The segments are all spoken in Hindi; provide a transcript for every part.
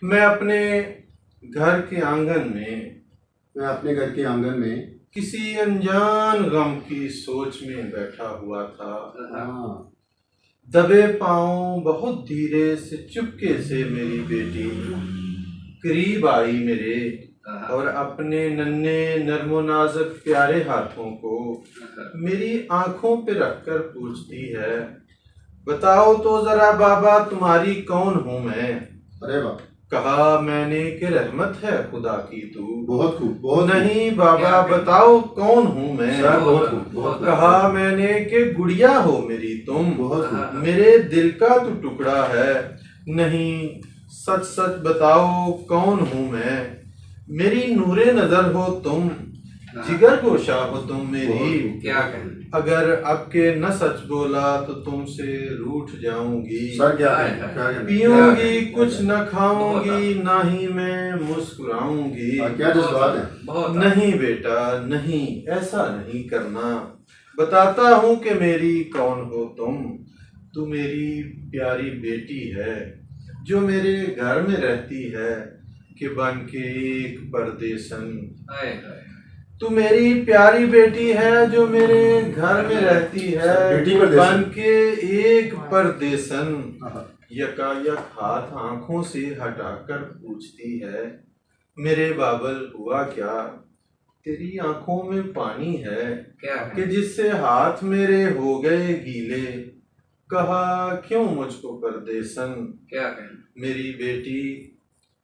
मैं अपने घर के आंगन में मैं अपने घर के आंगन में किसी अनजान गम की सोच में बैठा हुआ था। हाँ दबे पांव बहुत धीरे से चुपके से मेरी बेटी करीब आई मेरे और अपने नन्हे नर्मो नाजुक प्यारे हाथों को मेरी आंखों पे रखकर पूछती है, बताओ तो जरा बाबा तुम्हारी कौन हूँ मैं। अरे वाह, कहा मैंने कि रहमत है खुदा की तू। बहुत खूब, बहुत नहीं बाबा बताओ कौन हूँ मैं। सर, बहुत खूब, बहुत खूब। कहा मैंने कि गुड़िया हो मेरी तुम, बहुत खूब। मेरे दिल का तू टुकड़ा है। नहीं सच सच बताओ कौन हूँ मैं। मेरी नूरे नजर हो तुम, जिगर गोशा हो तुम मेरी। क्या कहना। अगर अब के न सच बोला तो तुमसे रूठ जाऊंगी। सर क्या कहना? पीऊंगी कुछ न खाऊंगी, ना ही मैं मुस्कुराऊंगी। क्या जज्बात है। नहीं बेटा नहीं, ऐसा नहीं करना। बताता हूँ कि मेरी कौन हो तुम। तू मेरी प्यारी बेटी है जो मेरे घर में रहती है कि बन के एक परदेसन। तू मेरी प्यारी बेटी है जो मेरे घर में रहती है बेटी बन के एक परदेसन। यकायक हाथ आंखों से हटाकर पूछती है, मेरे बाबल हुआ क्या। तेरी आंखों में पानी है कि जिससे हाथ मेरे हो गए गीले। कहा क्यों मुझको परदेसन। क्या कहना। मेरी बेटी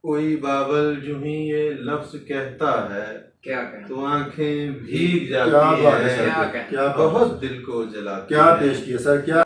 कोई बाबल जो ही ये लफ्ज कहता है क्या कहना। तो आंखें भीग जाती क्या बात है है, सर, क्या बहुत दिल को जलाती क्या है। पेश किया सर, क्या